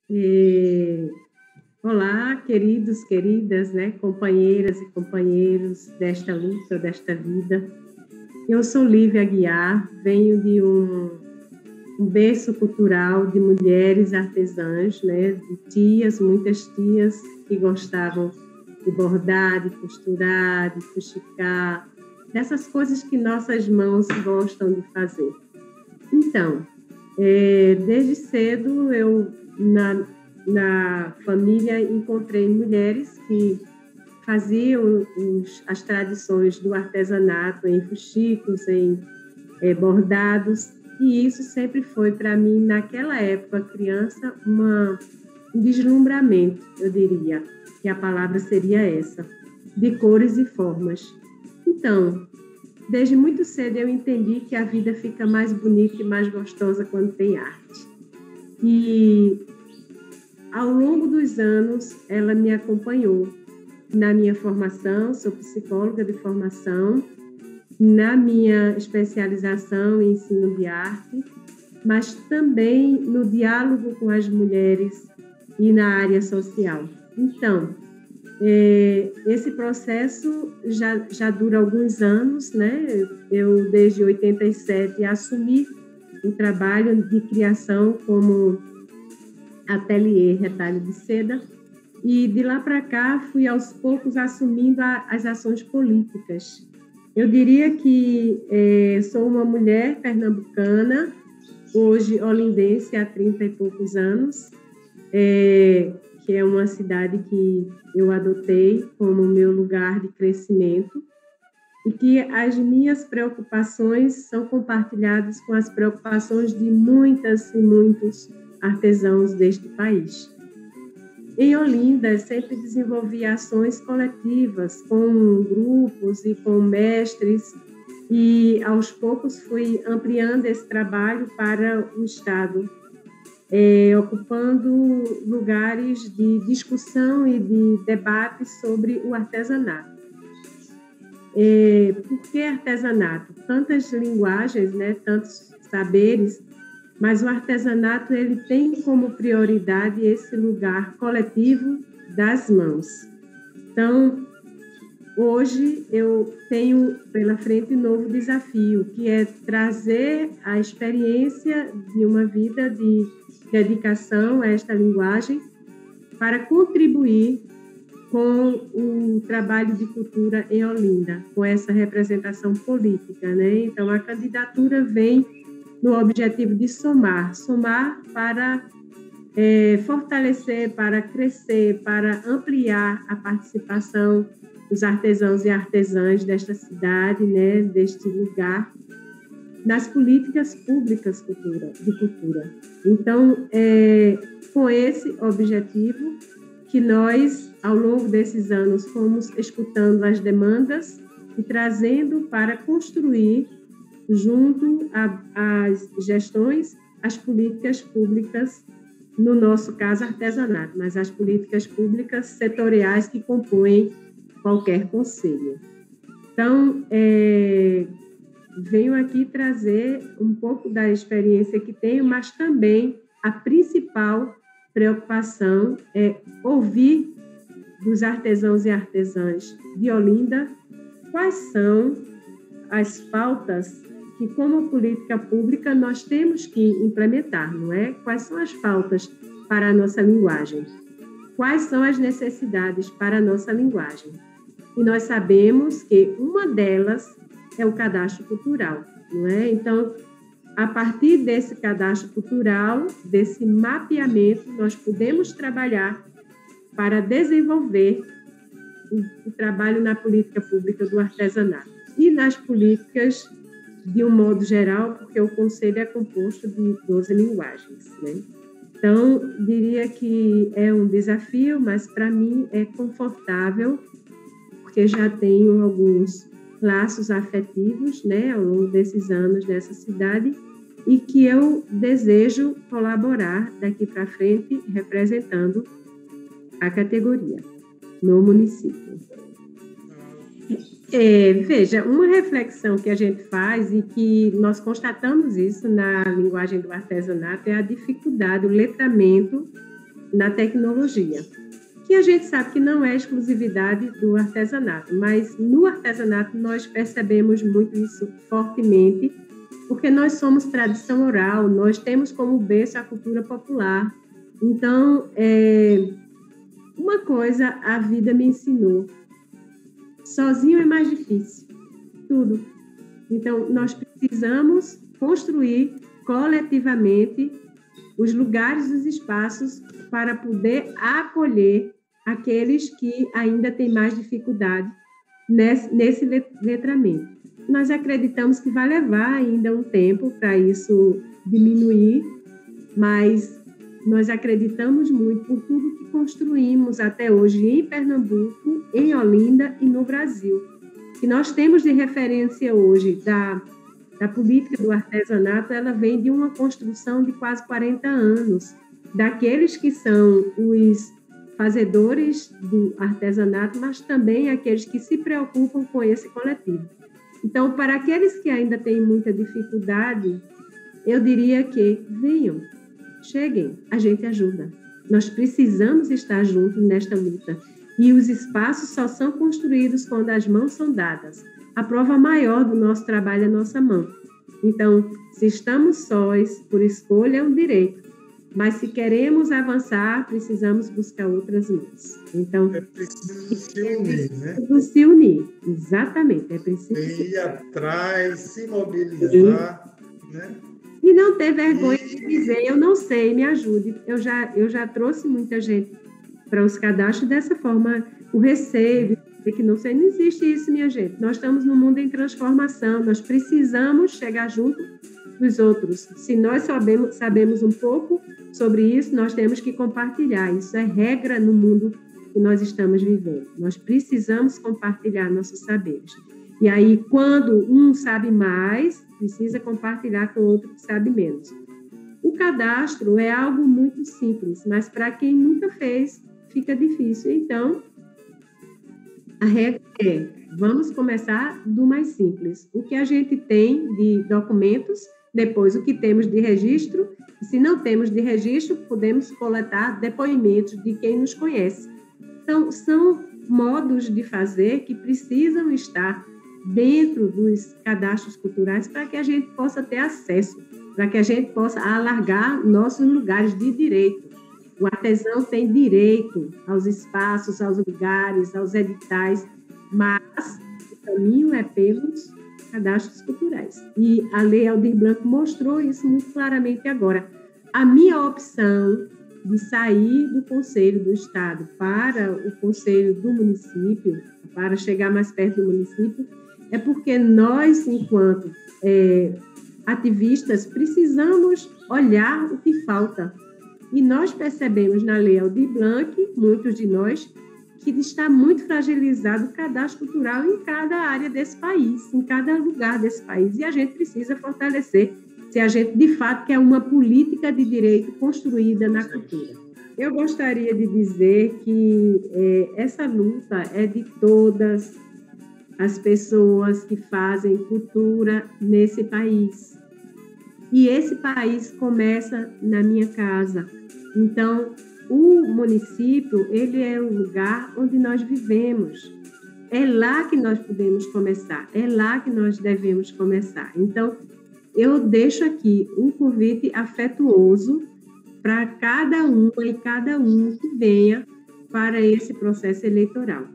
E, olá, queridos, queridas, né, companheiras e companheiros desta luta, desta vida. Eu sou Lívia Aguiar, venho de um berço cultural de mulheres artesãs, né, de tias, muitas tias que gostavam de bordar, de costurar, de fuxicar, dessas coisas que nossas mãos gostam de fazer. Então, desde cedo eu na família encontrei mulheres que faziam as tradições do artesanato em fuxicos, em bordados, e isso sempre foi para mim, naquela época, criança, um deslumbramento, eu diria, que a palavra seria essa, de cores e formas. Então, desde muito cedo eu entendi que a vida fica mais bonita e mais gostosa quando tem arte. E ao longo dos anos, ela me acompanhou na minha formação, sou psicóloga de formação, na minha especialização em ensino de arte, mas também no diálogo com as mulheres e na área social. Então, esse processo já dura alguns anos, né? Eu, desde 87, assumi o trabalho de criação como ateliê retalho de seda, e de lá para cá fui aos poucos assumindo as ações políticas. Eu diria que sou uma mulher pernambucana, hoje olindense há 30 e poucos anos, que é uma cidade que eu adotei como meu lugar de crescimento, e que as minhas preocupações são compartilhadas com as preocupações de muitas e muitos artesãos deste país. Em Olinda, sempre desenvolvi ações coletivas com grupos e com mestres, e aos poucos fui ampliando esse trabalho para o Estado, ocupando lugares de discussão e de debate sobre o artesanato. Por que artesanato? Tantas linguagens, né, tantos saberes, mas o artesanato ele tem como prioridade esse lugar coletivo das mãos. Então, hoje eu tenho pela frente um novo desafio, que é trazer a experiência de uma vida de dedicação a esta linguagem para contribuir com o trabalho de cultura em Olinda, com essa representação política, né? Então, a candidatura vem no objetivo de somar para fortalecer, para crescer, para ampliar a participação dos artesãos e artesãs desta cidade, né, deste lugar, nas políticas públicas de cultura. Então, com esse objetivo que nós, ao longo desses anos, fomos escutando as demandas e trazendo para construir, junto às gestões, as políticas públicas, no nosso caso, artesanato, mas as políticas públicas setoriais que compõem qualquer conselho. Então, venho aqui trazer um pouco da experiência que tenho, mas também a principal preocupação é ouvir dos artesãos e artesãs de Olinda quais são as pautas que, como política pública, nós temos que implementar, não é? Quais são as pautas para a nossa linguagem? Quais são as necessidades para a nossa linguagem? E nós sabemos que uma delas é o cadastro cultural, não é? Então, a partir desse cadastro cultural, desse mapeamento, nós podemos trabalhar para desenvolver o trabalho na política pública do artesanato e nas políticas de um modo geral, porque o Conselho é composto de 12 linguagens, né? Então, diria que é um desafio, mas para mim é confortável, porque já tenho alguns laços afetivos, né, ao longo desses anos nessa cidade, e que eu desejo colaborar daqui para frente, representando a categoria no município. Veja, uma reflexão que a gente faz e que nós constatamos isso na linguagem do artesanato é a dificuldade, o letramento na tecnologia, que a gente sabe que não é exclusividade do artesanato, mas no artesanato nós percebemos muito isso fortemente, porque nós somos tradição oral, nós temos como berço a cultura popular. Então, uma coisa a vida me ensinou: sozinho é mais difícil, tudo. Então, nós precisamos construir coletivamente os lugares, os espaços para poder acolher aqueles que ainda têm mais dificuldade nesse letramento. Nós acreditamos que vai levar ainda um tempo para isso diminuir, mas nós acreditamos muito por tudo que construímos até hoje em Pernambuco, em Olinda e no Brasil. Que nós temos de referência hoje da política do artesanato, ela vem de uma construção de quase 40 anos, daqueles que são os fazedores do artesanato, mas também aqueles que se preocupam com esse coletivo. Então, para aqueles que ainda têm muita dificuldade, eu diria que venham, cheguem, a gente ajuda. Nós precisamos estar juntos nesta luta. E os espaços só são construídos quando as mãos são dadas. A prova maior do nosso trabalho é a nossa mão. Então, se estamos sós, por escolha, é um direito. Mas se queremos avançar, precisamos buscar outras mãos. Então, é preciso se unir, né? É preciso se unir, exatamente. É preciso ir atrás, se mobilizar, né? E não ter vergonha de dizer, eu não sei, me ajude. Eu já trouxe muita gente para os cadastros dessa forma, o receio, de que não sei, não existe isso, minha gente. Nós estamos num mundo em transformação, nós precisamos chegar junto dos outros. Se nós sabemos um pouco sobre isso, nós temos que compartilhar. Isso é regra no mundo que nós estamos vivendo. Nós precisamos compartilhar nossos saberes. E aí, quando um sabe mais, precisa compartilhar com o outro que sabe menos. O cadastro é algo muito simples, mas para quem nunca fez, fica difícil. Então, a regra é, vamos começar do mais simples. O que a gente tem de documentos, depois o que temos de registro, e se não temos de registro, podemos coletar depoimentos de quem nos conhece. Então, são modos de fazer que precisam estar dentro dos cadastros culturais para que a gente possa ter acesso, para que a gente possa alargar nossos lugares de direito. O artesão tem direito aos espaços, aos lugares, aos editais, mas o caminho é pelos cadastros culturais. E a Lei Aldir Blanc mostrou isso muito claramente agora. A minha opção de sair do Conselho do Estado para o Conselho do Município, para chegar mais perto do município, é porque nós, enquanto ativistas, precisamos olhar o que falta. E nós percebemos na Lei Aldir Blanc, muitos de nós, que está muito fragilizado o cadastro cultural em cada área desse país, em cada lugar desse país. E a gente precisa fortalecer, se a gente, de fato, quer uma política de direito construída na cultura. Eu gostaria de dizer que essa luta é de todas as pessoas que fazem cultura nesse país. E esse país começa na minha casa. Então, o município, ele é o lugar onde nós vivemos. É lá que nós podemos começar, é lá que nós devemos começar. Então, eu deixo aqui um convite afetuoso para cada uma e cada um que venha para esse processo eleitoral.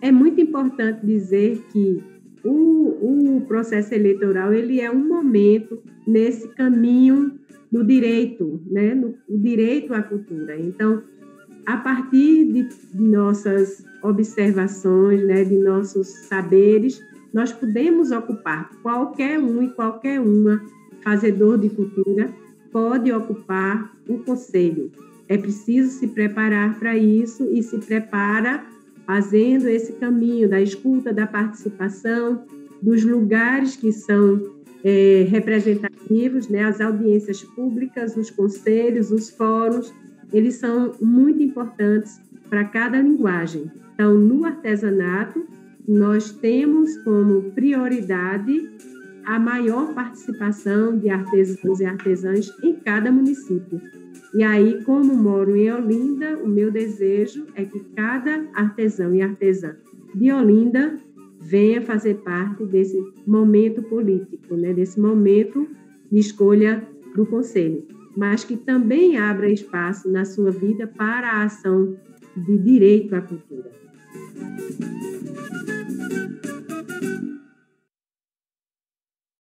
É muito importante dizer que o processo eleitoral ele é um momento nesse caminho do direito, né? O direito à cultura. Então, a partir de nossas observações, né, de nossos saberes, nós podemos ocupar, qualquer um e qualquer uma fazedor de cultura pode ocupar o conselho. É preciso se preparar para isso e se prepara fazendo esse caminho da escuta, da participação, dos lugares que são representativos, né? As audiências públicas, os conselhos, os fóruns, eles são muito importantes para cada linguagem. Então, no artesanato, nós temos como prioridade a maior participação de artesãos e artesãs em cada município. E aí, como moro em Olinda, o meu desejo é que cada artesão e artesã de Olinda venha fazer parte desse momento político, né, desse momento de escolha do Conselho, mas que também abra espaço na sua vida para a ação de direito à cultura.